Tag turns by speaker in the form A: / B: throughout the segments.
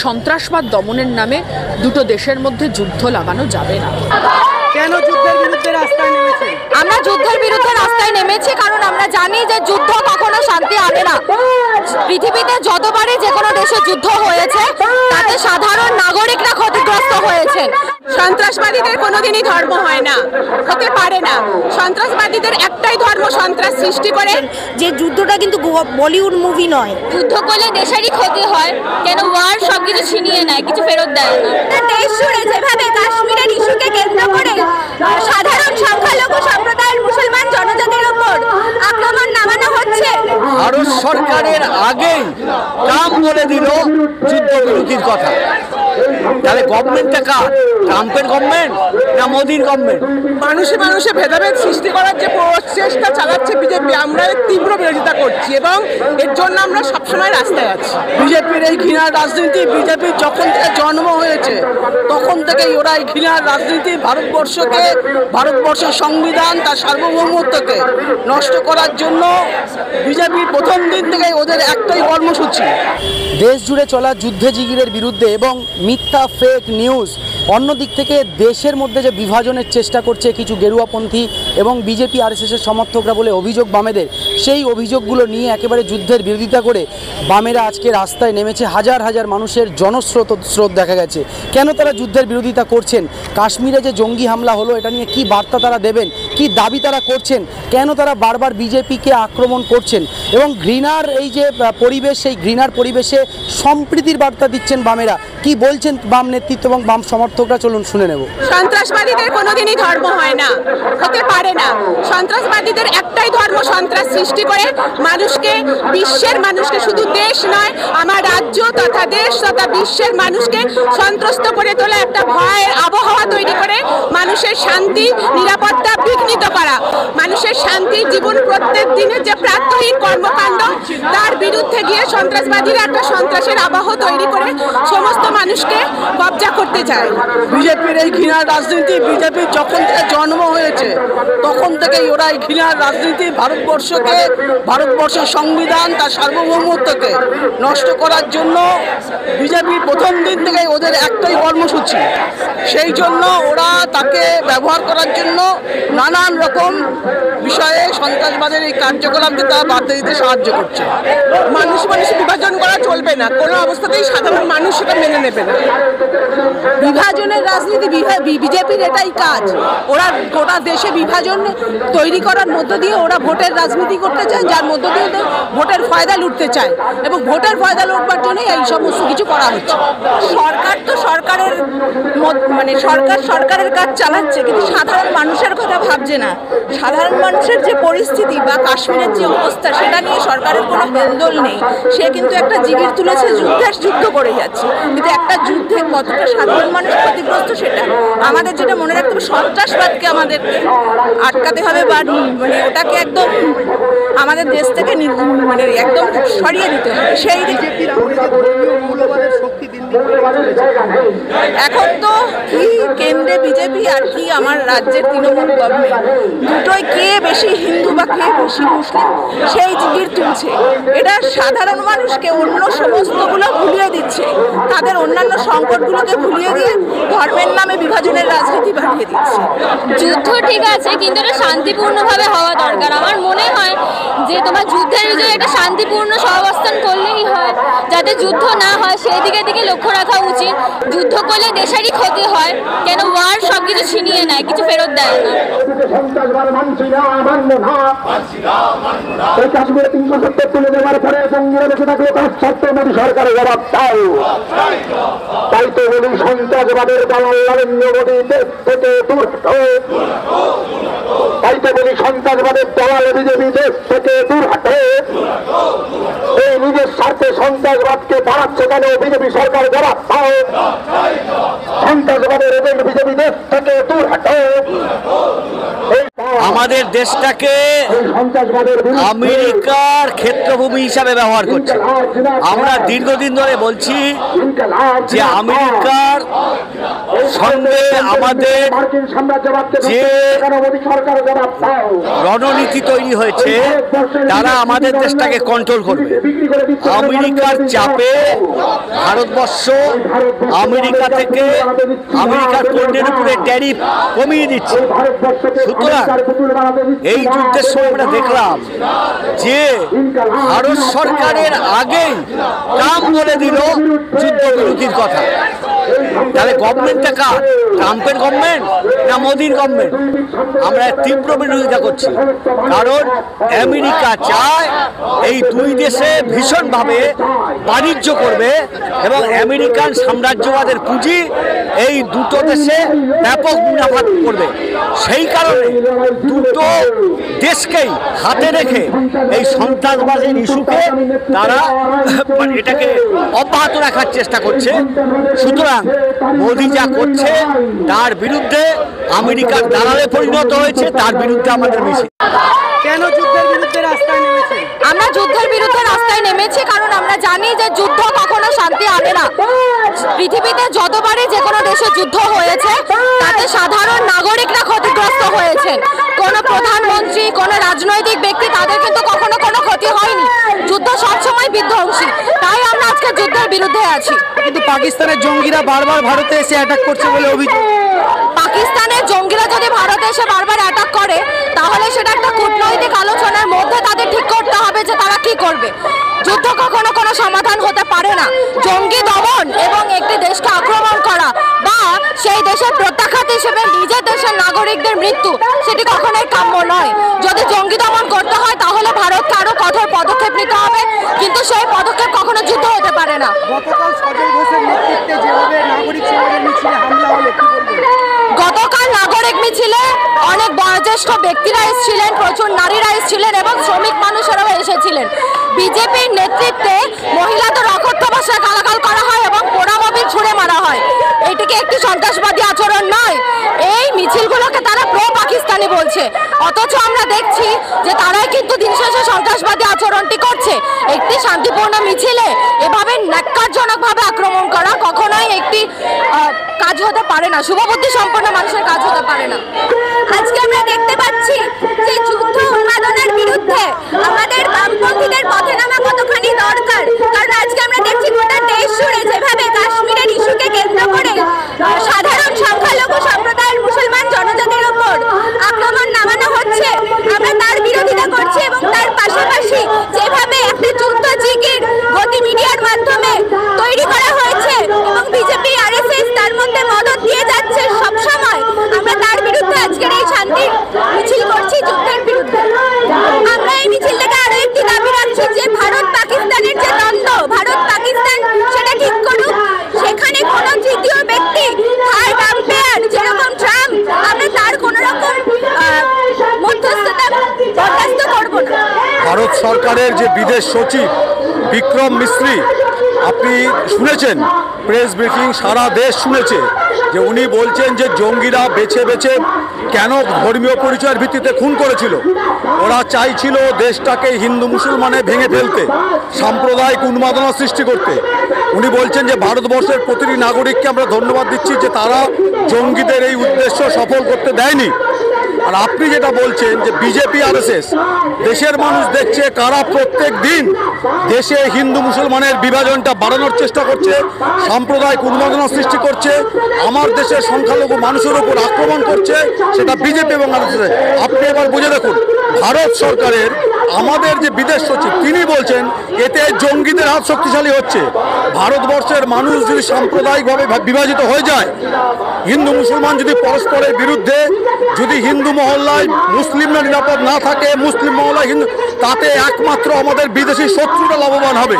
A: সন্ত্রাসবাদ দমনের নামে দুটো দেশের মধ্যে যুদ্ধ লাগানো যাবে না।
B: কেন যুদ্ধের বিরুদ্ধে রাস্তায় নেমেছে?
C: আমরা যুদ্ধের বিরুদ্ধে রাস্তায় নেমেছি কারণ আমরা জানি যে যুদ্ধ কখনো শান্তি আনে না। পৃথিবীতে যতবারই যে কোনো দেশে যুদ্ধ হয়েছে তাতে সাধারণ নাগরিকরা ক্ষতিগ্রস্ত হয়েছেন।
D: সন্ত্রাসবাদীদের কোনোদিনই ধর্ম হয় না, হতে পারে না। সন্ত্রাসবাদীদের একটাই ধর্ম, সন্ত্রাস সৃষ্টি করে।
C: যে যুদ্ধটা কিন্তু বলিউড মুভি নয়। যুদ্ধ করলে দেশেরই ক্ষতি হয়, কেন ওয়ার সবকিছু ছিনিয়ে নেয়, কিছু ফেরত দেয় না। দেশ জুড়ে যেভাবে কাশ্মীরের ইস্যুকে কেন্দ্র করে সাধারণ সংখ্যালঘু সম্প্রদায়ের মুসলমান জনজাতির উপর আক্রমণ নামানো হচ্ছে।
B: ভারত সরকারের আগেই ট্রাম্প বলে দিল যুদ্ধবিরতির কথা। তাহলে গভর্নমেন্টটা কার? ট্রাম্পের গভর্নমেন্ট না মোদির গভর্নমেন্ট?
D: মানুষে মানুষে ভেদাভেদ সৃষ্টি করার যে প্রচেষ্টা চালাচ্ছে বিজেপি, আমরা এর তীব্র বিরোধিতা করছি এবং এর জন্য আমরা সবসময় রাস্তায় আছি।
B: বিজেপির এই ঘৃণার রাজনীতি, বিজেপির যখন থেকে জন্ম হয়েছে তখন থেকেই ওরা এই ঘৃণার রাজনীতি ভারতবর্ষের সংবিধান, তার সার্বভৌমত্বকে নষ্ট করার জন্য বিজেপির প্রথম দিন থেকেই ওদের একটাই কর্মসূচি দেশ জুড়ে চলা যুদ্ধে জিগিরের বিরুদ্ধে এবং মিথ্যা ফেক নিউজ। অন্যদিক থেকে দেশের মধ্যে যে বিভাজনের চেষ্টা করছে কিছু গেরুয়াপন্থী এবং বিজেপি আরএসএসের সমর্থকরা বলে অভিযোগ বামেদের, সেই অভিযোগগুলো নিয়ে একেবারে যুদ্ধের বিরোধিতা করে বামেরা আজকে রাস্তায় নেমেছে। হাজার হাজার মানুষের জনস্রোত দেখা গেছে। কেন তারা যুদ্ধের বিরোধিতা করছেন? কাশ্মীরে যে জঙ্গি হামলা হলো এটা নিয়ে কী বার্তা তারা দেবেন, কী দাবি তারা করছেন, কেন তারা বারবার বিজেপিকে আক্রমণ করছেন এবং ঘৃণার এই যে পরিবেশ, সেই ঘৃণার পরিবেশে সম্প্রীতির বার্তা দিচ্ছেন বামেরা। কি বলছেন বাম নেতৃত্ব এবং বাম সমর্থকরা, চলুন শুনে নেব।
D: সন্ত্রাসবাদীদের কোনোদিনই ধর্ম হয় না, হতে পারে না। সন্ত্রাসবাদীদের একটাই ধর্ম, সন্ত্রাস সৃষ্টি করে মানুষকে, বিশ্বের মানুষকে, শুধু দেশ নয় আমার রাজ্য তথা দেশ তথা বিশ্বের মানুষকে সন্ত্রস্ত করে তোলা, একটা ভয়ের আবহাওয়া তৈরি করে মানুষের শান্তি নিরাপত্তা বিঘ্নিত করা, মানুষের শান্তি জীবন প্রত্যেক দিনের যে প্রাত্যহিক কর্মকাণ্ড তার বিরুদ্ধে গিয়ে সন্ত্রাসবাদীরা একটা সন্ত্রাসের আবহ তৈরি করে সমস্ত মানুষকে কবজা করতে চায়।
B: বিজেপির এই ঘৃণার রাজনীতি, বিজেপির যখন থেকে জন্ম হয়েছে তখন থেকেই ওরা এই ঘৃণার রাজনীতি ভারতবর্ষের সংবিধান, তার সার্বভৌমত্বকে নষ্ট করার জন্য বিজেপির প্রথম দিন থেকেই ওদের একটাই কর্মসূচি। সেই জন্য ওরা তাকে ব্যবহার করার জন্য নানান রকম বিষয়ে সন্ত্রাসবাদের এই কার্যকলাপকে তারা বাধা দিতে সাহায্য করছে।
D: মানুষ বিভাজন করা চলবে না, কোনো অবস্থাতেই সাধারণ মানুষ সেটা মেনে নেবে না। বিভাজনের রাজনীতি বিজেপির এটাই কাজ। ওরা গোটা দেশে বিভাজন তৈরি করার মধ্য দিয়ে ওরা ভোটের রাজনীতি করতে চায়, যার মধ্য দিয়ে ভোটের ফায়দা লুটতে চায় এবং ভোটের ফায়দা লুটবার জন্যই এই সমস্ত কিছু করা হচ্ছে। সরকার তো সরকারের কাজ চালাচ্ছে, কিন্তু সাধারণ মানুষের কথা ভাবছে না। সাধারণ মানুষের যে পরিস্থিতি বা কাশ্মীরের যে অবস্থা সেটা নিয়ে সরকারের কোনো হেলদোল নেই। সে কিন্তু একটা জিগির তুলেছে, যুদ্ধ করে যাচ্ছে, কিন্তু একটা যুদ্ধে কতটা সাধারণ মানুষ ক্ষতিগ্রস্ত সেটা আমাদের যেটা মনে রাখতে হবে। সন্ত্রাসবাদকে আমাদেরকে আটকাতে হবে বা ওটাকে একদম আমাদের দেশ থেকে একদম সরিয়ে দিতে হবে। সেই এখন তো কি কেন্দ্রে বিজেপি আর কি আমার রাজ্যের তৃণমূল গভর্নমেন্ট, দুটোই কে বেশি হিন্দু বা কে বেশি মুসলিম সেই জিগির তুলছে। এটা সাধারণ মানুষকে অন্য সমস্তগুলো ভুলিয়ে দিচ্ছে, তাদের অন্যান্য সংকটগুলোকে ভুলিয়ে দিয়ে ধর্মের নামে বিভাজনের রাজনীতি বাড়িয়ে দিচ্ছে।
C: যুদ্ধ ঠিক আছে, কিন্তু এটা শান্তিপূর্ণভাবে হওয়া দরকার। আমার মনে হয় যে তোমার যুদ্ধের বিজয়ে একটা শান্তিপূর্ণ সহাবস্থান করলেই হয়, যাতে যুদ্ধ না হয় সেই দিকে লক্ষ্য রাখা উচিত। যুদ্ধ করলে দেশেরই ক্ষতি হয়, কেন ওয়ার সবকিছু ছিনিয়ে নেয়, কিছু ফেরত দেয় না।
E: সরকারের জবাব দাও। তাই তো বলি সন্ত্রাসবাদের দালাল নরেন্দ্র মোদী দেশ থেকে দূর হও। তাই তো বলি সন্ত্রাসবাদের দালাল বিজেপি দেশ থেকে দূর হটে। এই নিজের স্বার্থে সন্ত্রাসবাদকে বাড়াচ্ছে কেন বিজেপি সরকার জবাব দাও। সন্ত্রাসবাদের এজেন্ট বিজেপি দেশ থেকে দূর হটে। এই
F: আমাদের দেশটাকে আমেরিকার ক্ষেত্রভূমি হিসাবে ব্যবহার করছে। আমরা দীর্ঘদিন ধরে বলছি যে আমেরিকার সঙ্গে আমাদের যে রণনীতি তৈরি হয়েছে তারা আমাদের দেশটাকে কন্ট্রোল করবে। আমেরিকার চাপে ভারতবর্ষ আমেরিকা থেকে আমেরিকার পণ্যের উপরে ট্যারিফ কমিয়ে দিচ্ছে। সুতরাং এই যুদ্ধের সময় আমরা দেখলাম যে ভারত সরকারের আগেই ট্রাম্প বলে দিল যুদ্ধ বিরতির কথা। তাহলে গভর্নমেন্টটা কার? ট্রাম্পের গভর্নমেন্ট না মোদির গভর্নমেন্ট? আমরা তীব্র বিরোধিতা করছি, কারণ আমেরিকা চায় এই দুই দেশে ভীষণভাবে বাণিজ্য করবে এবং আমেরিকান সাম্রাজ্যবাদের পুঁজি এই দুটো দেশে ব্যাপক মুনাফা করবে। সেই কারণে দুটো দেশকেই হাতে রেখে এই সন্ত্রাসবাদের ইস্যুকে তারা এটাকে অব্যাহত রাখার চেষ্টা করছে। সুতরাং মোদি যা করছে তার বিরুদ্ধে আমেরিকার দালালে পরিণত হয়েছে, তার বিরুদ্ধে আমাদের মিছিল।
B: কেন যুদ্ধের বিরুদ্ধে রাস্তায় নেমেছে?
C: আমরা যুদ্ধের বিরুদ্ধে রাস্তায় নেমেছি কারণ আমরা জানি যে যুদ্ধ কখনো শান্তি আনে না। পৃথিবীতে যতবারই যে কোনো দেশে যুদ্ধ হয়েছে তাতে সাধারণ নাগরিকরা ক্ষতিগ্রস্ত হয়েছেন। কোনো প্রধানমন্ত্রী, কোনো রাজনৈতিক ব্যক্তি তাদের কিন্তু কখনো কোনো ক্ষতি হয়নি। যুদ্ধ সবসময় বিধ্বংসী, তাই আমরা আজকে যুদ্ধের বিরুদ্ধে আছি।
B: কিন্তু পাকিস্তানের জঙ্গিরা বারবার ভারতে এসে অ্যাটাক করছে বলে অভিযোগ।
C: পাকিস্তানের জঙ্গিরা যদি ভারতে এসে বারবার অ্যাটাক করে তাহলে সেটা একটা কূটনৈতিক আলোচনার মধ্যে তাদের ঠিক করতে হবে যে তারা কি করবে। যুদ্ধ কখনো কোনো সমাধান হতে পারে না। জঙ্গি দমন এবং একটি দেশকে আক্রমণ করা বা সেই দেশের প্রত্যাঘাত হিসেবে নিজের দেশের নাগরিকদের মৃত্যু সেটি কখনোই কাম্য নয়। যদি জঙ্গি দমন করতে হয় তাহলে ভারতকে আরো কঠোর পদক্ষেপ নিতে হবে, কিন্তু সেই পদক্ষেপ কখনো যুদ্ধ হতে পারে না।
B: গতকাল সজল ঘোষের নেতৃত্বে যেভাবে নাগরিক সমাজের মিছিলে হামলা হলো, কি বলবেন?
C: গতকাল নাগরিক মিছিলে অনেক বয়োজ্যেষ্ঠ ব্যক্তিরা এসেছিলেন, প্রচুর নারীরা এসেছিলেন এবং শ্রমিক মানুষেরাও এসেছিলেন। বিজেপির নেতৃত্বে মহিলাদের অকথ্য ভাষায় গালাগাল করা হয় এবং পোড়ামাবিল ছুঁড়ে মারা হয়। এটিকে একটি সন্ত্রাসবাদী আচরণ নয়। এই মিছিলগুলোকে তারা প্রো পাকিস্তানি বলছে, অথচ আমরা দেখছি যে তারাই কিন্তু দিন শেষে সন্ত্রাসবাদী আচরণটি করছে। একটি শান্তিপূর্ণ মিছিলে এভাবে ন্যাক্কারজনকভাবে আক্রমণ করা কখনোই একটি কাজ হতে পারে না, শুভবুদ্ধি সম্পন্ন মানুষের কাজ হতে পারে না। আজকে আমরা দেখতে পাচ্ছি যে যুদ্ধ উন্মাদনার বিরুদ্ধে আমাদের বামপন্থীদের পথে নামা কতখানি দরকার, কারণ আজকে আমরা দেখছি গোটা দেশ জুড়ে যেভাবে কাশ্মীরের ইস্যুকে কেন্দ্র করে সাধারণ সংখ্যালঘু সম্প্রদায়ের মুসলমান জনজাতির উপর আক্রমণ নামানো হচ্ছে, আমরা তার বিরোধিতা করছি এবং তার পাশাপাশি যেভাবে একটা যুদ্ধ জিগির গতি মিডিয়ার মাধ্যমে তৈরি করা হয়েছে এবং বিজেপি আরএসএস তার মধ্যে মদত দিয়ে যাচ্ছে সবসময়, আমরা তার বিরুদ্ধে আজকের এই শান্তির মিছিল করছি, যুদ্ধের বিরুদ্ধে। আমরা এই মিছিল থেকে আরো একটি দাবি রাখছি যে ভারত পাকিস্তানের যে দ্বন্দ্ব, ভারত পাকিস্তান সেটা ঠিক করুক। সেখানে কোনো তৃতীয় ব্যক্তি থার্ড আম্পায়ার যেরকম ট্রাম্প, আমরা তার কোনো রকম মধ্যস্থতা বরদাস্ত করব না।
G: ভারত সরকারের যে বিদেশ সচিব বিক্রম মিস্ত্রি, আপনি শুনেছেন প্রেস ব্রিফিং, সারা দেশ শুনেছে যে উনি বলছেন যে জঙ্গিরা বেছে বেছে কেন ধর্মীয় পরিচয়ের ভিত্তিতে খুন করেছিল। ওরা চাইছিল দেশটাকে হিন্দু মুসলমানে ভেঙে ফেলতে, সাম্প্রদায়িক উন্মাদনা সৃষ্টি করতে। উনি বলছেন যে ভারতবর্ষের প্রতিটি নাগরিককে আমরা ধন্যবাদ দিচ্ছি যে তারা জঙ্গিদের এই উদ্দেশ্য সফল করতে দেয়নি। আর আপনি যেটা বলছেন যে বিজেপি আরএসএস, দেশের মানুষ দেখছে কারা প্রত্যেক দিন দেশে হিন্দু মুসলমানের বিভাজনটা বাড়ানোর চেষ্টা করছে, সাম্প্রদায়িক উন্মাদনা সৃষ্টি করছে, আমার দেশের সংখ্যালঘু মানুষের উপর আক্রমণ করছে, সেটা বিজেপি এবং আরএসএস। আপনি এবার বুঝে দেখুন, ভারত সরকারের আমাদের যে বিদেশ সচিব তিনি বলছেন এতে জঙ্গিদের হাত শক্তিশালী হচ্ছে। ভারতবর্ষের মানুষ যদি সাম্প্রদায়িকভাবে বিভাজিত হয়ে যায়, হিন্দু মুসলমান যদি পরস্পরের বিরুদ্ধে, যদি হিন্দু মহল্লায় মুসলিমরা নিরাপদ না থাকে, মুসলিম মহল্লায় হিন্দু, তাতে একমাত্র আমাদের বিদেশি শত্রুরা লাভবান হবে।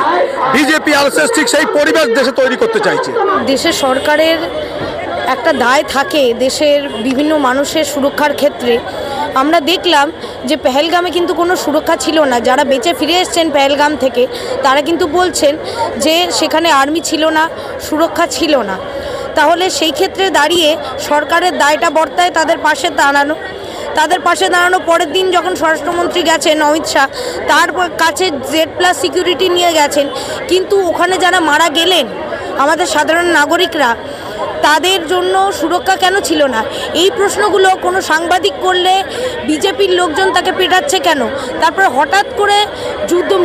G: বিজেপি আরএসএস ঠিক সেই পরিবেশ দেশে তৈরি করতে চাইছে।
H: দেশের সরকারের একটা দায় থাকে দেশের বিভিন্ন মানুষের সুরক্ষার ক্ষেত্রে। আমরা দেখলাম যে পেহেলগামে কিন্তু কোনো সুরক্ষা ছিল না। যারা বেঁচে ফিরে এসছেন পেহেলগাম থেকে তারা কিন্তু বলছেন যে সেখানে আর্মি ছিল না, সুরক্ষা ছিল না। তাহলে সেই ক্ষেত্রে দাঁড়িয়ে সরকারের দায়টা বর্তায় তাদের পাশে দাঁড়ানো। তাদের পাশে দাঁড়ানো। পরের দিন যখন স্বরাষ্ট্রমন্ত্রী গেছেন অমিত শাহ, তার কাছে Z+ সিকিউরিটি নিয়ে গেছেন, কিন্তু ওখানে যারা মারা গেলেন আমাদের সাধারণ নাগরিকরা, তাদের জন্য সুরক্ষা কেন ছিল না? এই প্রশ্নগুলো কোনো সাংবাদিক করলে বিজেপির লোকজন তাকে পেটাচ্ছে কেন? তারপরে হঠাৎ করে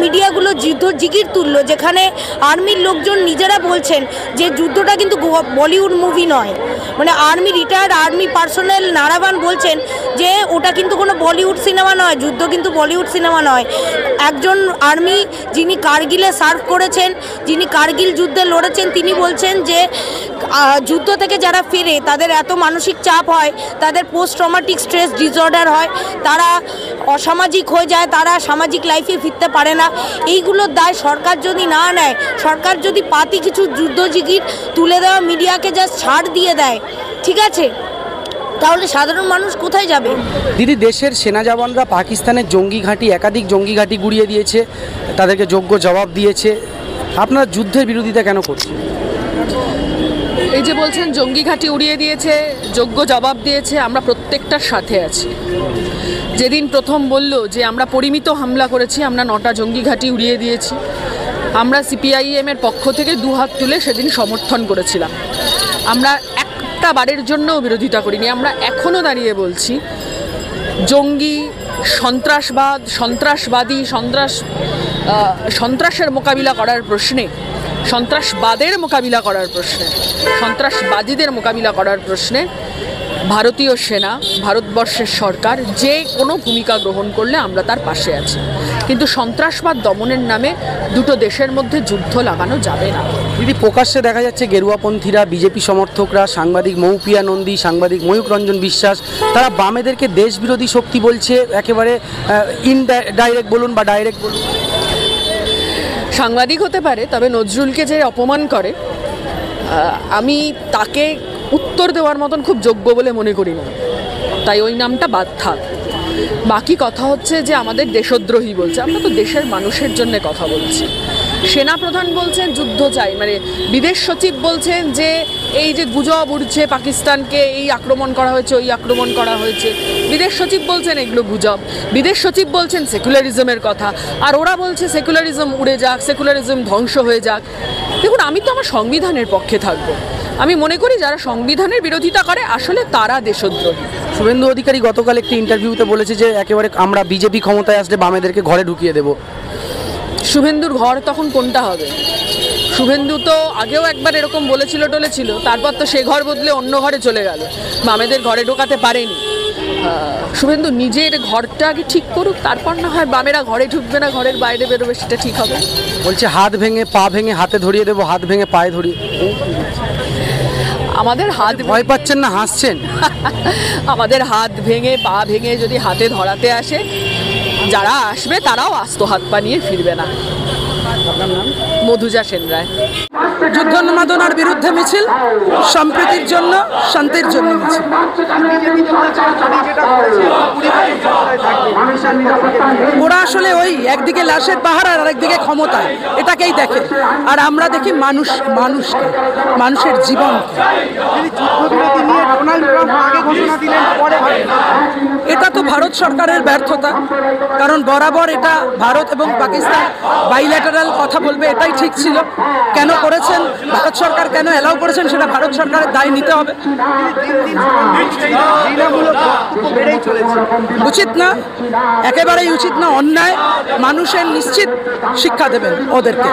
H: মিডিয়াগুলো যুদ্ধ জিগির তুললো, যেখানে আর্মির লোকজন নিজেরা বলছেন যে যুদ্ধটা কিন্তু বলিউড মুভি নয়। মানে রিটায়ার্ড আর্মি পার্সোনেল নারাবান বলছেন যে ওটা কিন্তু কোনো বলিউড সিনেমা নয়, যুদ্ধ কিন্তু বলিউড সিনেমা নয়। একজন আর্মি যিনি কার্গিলে সার্ভ করেছেন, যিনি কার্গিল যুদ্ধে লড়েছেন, তিনি বলছেন যে যুদ্ধ থেকে যারা ফিরে তাদের এত মানসিক চাপ হয়, তাদের পোস্ট ট্রমাটিক স্ট্রেস ডিসঅর্ডার হয়, তারা অসামাজিক হয়ে যায়, তারা সামাজিক লাইফে ফিরতে পারে না। এইগুলোর দায় সরকার যদি না নেয়, সরকার যদি পাতি কিছু যুদ্ধ জিগির তুলে দেওয়া মিডিয়াকে জাস্ট ছাড় দিয়ে দেয়, ঠিক আছে, তাহলে সাধারণ মানুষ কোথায় যাবে?
I: দিদি, দেশের সেনা জওয়ানরা পাকিস্তানের জঙ্গি ঘাঁটি, একাধিক জঙ্গি ঘাঁটি গুড়িয়ে দিয়েছে, তাদেরকে যোগ্য জবাব দিয়েছে। আপনারা যুদ্ধের বিরোধিতা কেন করছেন?
A: এই যে বলছেন জঙ্গি ঘাঁটি উড়িয়ে দিয়েছে, যোগ্য জবাব দিয়েছে, আমরা প্রত্যেকটার সাথে আছি। যেদিন প্রথম বলল যে আমরা পরিমিত হামলা করেছি, আমরা 9টা জঙ্গি ঘাঁটি উড়িয়ে দিয়েছি, আমরা CPIM এর পক্ষ থেকে দুহাত তুলে সেদিন সমর্থন করেছিলাম। আমরা একটা বারের জন্যও বিরোধিতা করিনি। আমরা এখনও দাঁড়িয়ে বলছি জঙ্গি, সন্ত্রাসবাদ, সন্ত্রাসবাদী, সন্ত্রাসের মোকাবিলা করার প্রশ্নে, সন্ত্রাসবাদের মোকাবিলা করার প্রশ্নে, সন্ত্রাসবাদীদের মোকাবিলা করার প্রশ্নে ভারতীয় সেনা, ভারতবর্ষের সরকার যে কোনো ভূমিকা গ্রহণ করলে আমরা তার পাশে আছি। কিন্তু সন্ত্রাসবাদ দমনের নামে দুটো দেশের মধ্যে যুদ্ধ লাগানো যাবে না।
I: দিদি, প্রকাশ্যে দেখা যাচ্ছে গেরুয়াপন্থীরা, বিজেপি সমর্থকরা, সাংবাদিক মৌপিয়া নন্দী, সাংবাদিক ময়ূক রঞ্জন বিশ্বাস, তারা বামেদেরকে দেশবিরোধী শক্তি বলছে, একেবারে ইনডাইরেক্ট বলুন বা ডাইরেক্ট বলুন।
A: সাংবাদিক হতে পারে, তবে নজরুলকে যে অপমান করে, আমি তাকে উত্তর দেওয়ার মতন খুব যোগ্য বলে মনে করি না, তাই ওই নামটা বাদ থাক। বাকি কথা হচ্ছে যে আমাদের দেশদ্রোহী বলছে। আমরা তো দেশের মানুষের জন্য কথা বলছি। সেনাপ্রধান বলছেন যুদ্ধ চাই, মানে বিদেশ সচিব বলছেন যে এই যে গুজব উঠছে পাকিস্তানকে এই আক্রমণ করা হয়েছে, ওই আক্রমণ করা হয়েছে, বিদেশ সচিব বলছেন এগুলো গুজব। বিদেশ সচিব বলছেন সেকুলারিজমের কথা, আর ওরা বলছে সেকুলারিজম উড়ে যাক, সেকুলারিজম ধ্বংস হয়ে যাক। দেখুন, আমি তো আমার সংবিধানের পক্ষে থাকবো। আমি মনে করি যারা সংবিধানের বিরোধিতা করে আসলে তারা দেশদ্রোহী।
I: শুভেন্দু অধিকারী গতকাল একটি ইন্টারভিউতে বলেছে যে একেবারে আমরা বিজেপি ক্ষমতায় আসলে বামেদেরকে ঘরে ঢুকিয়ে দেব।
A: শুভেন্দুর ঘর তখন কোনটা হবে? শুভেন্দু তো আগেও একবার এরকম বলেছিল টলেছিল, তারপর তো সে ঘর বদলে অন্য ঘরে চলে গেল, বামেদের ঘরে ঢোকাতে পারেনি। শুভেন্দু নিজের ঘরটা আগে ঠিক করুক, তারপর না হয় বামেরা ঘরে ঢুকবে না, ঘরের বাইরে বেরোবে, সেটা ঠিক হবে।
I: বলছে হাত ভেঙে পা ভেঙে হাতে ধরিয়ে দেবো, হাত ভেঙে পায়ে ধরিয়ে।
A: আমাদের হাত
I: ভয় পাচ্ছেন না, হাসছেন?
A: আমাদের হাত ভেঙে পা ভেঙে যদি হাতে ধরাতে আসে, যারা আসবে তারাও আস্ত হাত পা নিয়ে ফিরবে না। মধুজা সেন রায়।
B: যুদ্ধোন্মাদনার বিরুদ্ধে মিছিল, সম্প্রীতির জন্য, শান্তির জন্য মিছিল। ওরা আসলে ওই একদিকে লাশের পাহাড় আর আরেকদিকে ক্ষমতায়, এটাকেই দেখে। আর আমরা দেখি মানুষকে, মানুষের জীবন। এটা তো ভারত সরকারের ব্যর্থতা, কারণ বরাবর এটা ভারত এবং পাকিস্তান বাইল্যাটারাল কথা বলবে, এটাই ঠিক ছিল। কেন করেছেন ভারত সরকার, কেন অ্যালাউ করেছেন, সেটা ভারত সরকারের দায় নিতে হবে। উচিত না, একেবারেই উচিত না, অন্যায়। মানুষের নিশ্চিত শিক্ষা দেবেন ওদেরকে।